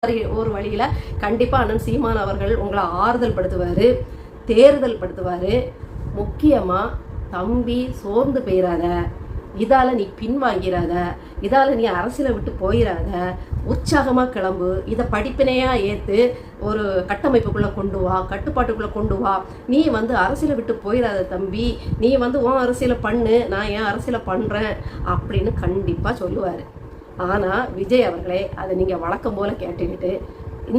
ஒரு வழியில கண்டிப்பா அண்ணன் சீமான் அவர்கள் உங்களை ஆறுதல் படுத்துவாரு, தேர்தல் படுத்துவாரு. முக்கியமா தம்பி சோர்ந்து போயிடாத, இதால நீ பின்வாங்கிறாத, இதால நீ அரசியலை விட்டு போயிடாத, உற்சாகமா கிளம்பு, இதை படிப்பினையா ஏத்து ஒரு கட்டமைப்புக்குள்ள கொண்டு வா, கட்டுப்பாட்டுக்குள்ள கொண்டு வா. நீ அரசியலை விட்டு போயிடாத தம்பி, நீ உன் அரசியலை பண்ணு, நான் என் அரசியலை பண்றேன் அப்படின்னு கண்டிப்பா சொல்லுவாரு. ஆனால் விஜய் அவர்களே அதை நீங்கள் வழக்கம் போல் கேட்டுக்கிட்டு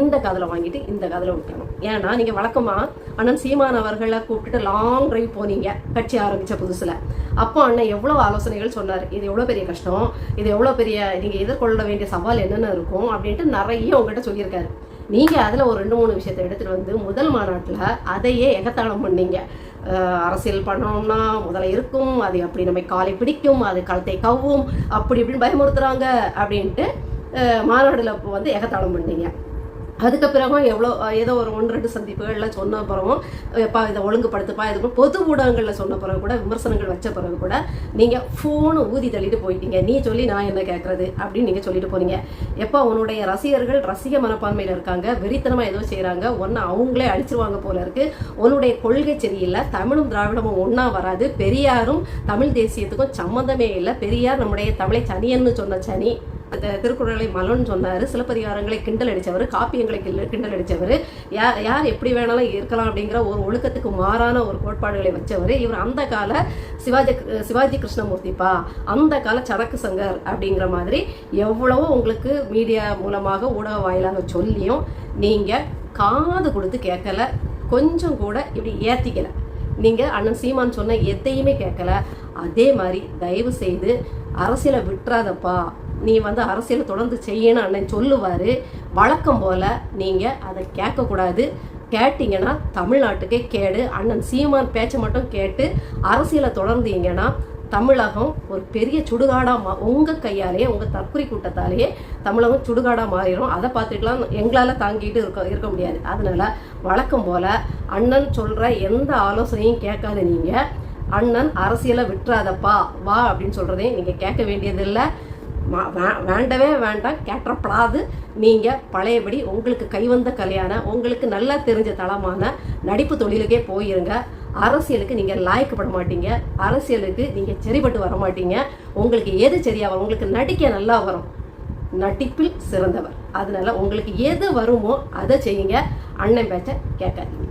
இந்த காதில் வாங்கிட்டு இந்த காதில் விட்டணும். ஏன்னா நீங்கள் வழக்கமாக அண்ணன் சீமான் அவர்களை கூப்பிட்டுட்டு லாங் ட்ரைவ் போனீங்க கட்சி ஆரம்பித்த புதுசில். அப்போ அண்ணன் எவ்வளோ ஆலோசனைகள் சொன்னார், இது எவ்வளோ பெரிய கஷ்டம், இது எவ்வளோ பெரிய நீங்கள் எதிர்கொள்ள வேண்டிய சவால் என்னென்ன இருக்கும் அப்படின்ட்டு நிறைய உங்கள்கிட்ட சொல்லியிருக்காரு. நீங்கள் அதில் ஒரு 2-3 விஷயத்தை எடுத்துகிட்டு முதல் மாநாட்டில் அதையே எகத்தாளம் பண்ணீங்க. அரசியல் பண்ணோம்னா முதல்ல இருக்கும், அது அப்படி நம்ம காலை பிடிக்கும், அது கழுத்தை கவ்வும், அப்படி இப்படின்னு பயமுறுத்துறாங்க அப்படின்ட்டு மாநாடுல எகத்தாளம் பண்ணீங்க. அதுக்கு பிறகும் ஏதோ ஒரு 1-2 சந்திப்புகளில் சொன்ன பிறகும் இதை ஒழுங்குபடுத்துப்பா, இது பொது ஊடகங்களில் சொன்ன பிறகு கூட, விமர்சனங்கள் வச்ச பிறகு கூட நீங்கள் ஃபோனு ஊதி தள்ளிட்டு போயிட்டீங்க. நீ சொல்லி நான் என்ன கேட்கறது அப்படின்னு நீங்கள் சொல்லிட்டு போனீங்க. எப்போ உன்னுடைய ரசிகர்கள் ரசிக மனப்பான்மையில் இருக்காங்க, வெறித்தனமாக ஏதோ செய்கிறாங்க, ஒன்று அவங்களே அழிச்சிருவாங்க போல இருக்கு, உன்னுடைய கொள்கை சரியில்லை, தமிழும் திராவிடமும் ஒன்றா வராது, பெரியாரும் தமிழ் தேசியத்துக்கும் சம்மந்தமே இல்லை, பெரியார் நம்முடைய தமிழை சனியன்னு சொன்ன சனி, திருக்குறளை மலன் சொன்னார், சிலப்பதிகாரங்களை கிண்டல் அடித்தவர், காப்பியங்களை கிண்டல் அடித்தவர், யார் எப்படி வேணாலும் இருக்கலாம் அப்படிங்கிற ஒரு ஒழுக்கத்துக்கு மாறான ஒரு கோட்பாடுகளை வச்சவர் இவர். அந்த கால சிவாஜி கிருஷ்ணமூர்த்திப்பா, அந்த கால சரக்கு சங்கர் அப்படிங்கிற மாதிரி எவ்வளவோ உங்களுக்கு மீடியா மூலமாக ஊடக வாயிலாக சொல்லியும் நீங்கள் காது கொடுத்து கேட்கல, கொஞ்சம் கூட இப்படி ஏற்றிக்கலை. நீங்கள் அண்ணன் சீமான் சொன்ன எதையுமே கேட்கல. அதே மாதிரி தயவு செய்து அரசியலை விட்டுறாதப்பா, நீ அரசியலை தொடர்ந்து செய்யணும் அண்ணன் சொல்லுவார். வழக்கம் போல் நீங்கள் அதை கேட்கக்கூடாது. கேட்டிங்கன்னா தமிழ்நாட்டுக்கே கேடு. அண்ணன் சீமான் பேச்சை மட்டும் கேட்டு அரசியலை தொடர்ந்தீங்கன்னா தமிழகம் ஒரு பெரிய சுடுகாடாக உங்கள் கையாலேயே, உங்கள் தற்கொலை கூட்டத்தாலேயே தமிழகம் சுடுகாடாக மாறிடும். அதை பார்த்துக்கலாம் எங்களால் தாங்கிட்டு இருக்க முடியாது. அதனால வழக்கம் போல் அண்ணன் சொல்கிற எந்த ஆலோசனையும் கேட்காத நீங்கள், அண்ணன் அரசியலை விட்டுறாதப்பா வா அப்படின்னு சொல்கிறதையும் நீங்கள் கேட்க வேண்டியதில்லை. வேண்டவே வேண்டாம், கேட்டப்படாது. நீங்கள் பழையபடி உங்களுக்கு கைவந்த கல்யாணம், உங்களுக்கு நல்லா தெரிஞ்ச தளமான நடிப்பு தொழிலுக்கே போயிருங்க. அரசியலுக்கு நீங்கள் லாய்க்கப்பட மாட்டீங்க, அரசியலுக்கு நீங்கள் சரிபட்டு வர மாட்டீங்க. உங்களுக்கு எது சரியாக வரும், உங்களுக்கு நடிக்க நல்லா வரும், நடிப்பில் சிறந்தவர். அதனால உங்களுக்கு எது வருமோ அதை செய்யுங்க, அண்ணன் பேச்சை கேட்காதீங்க.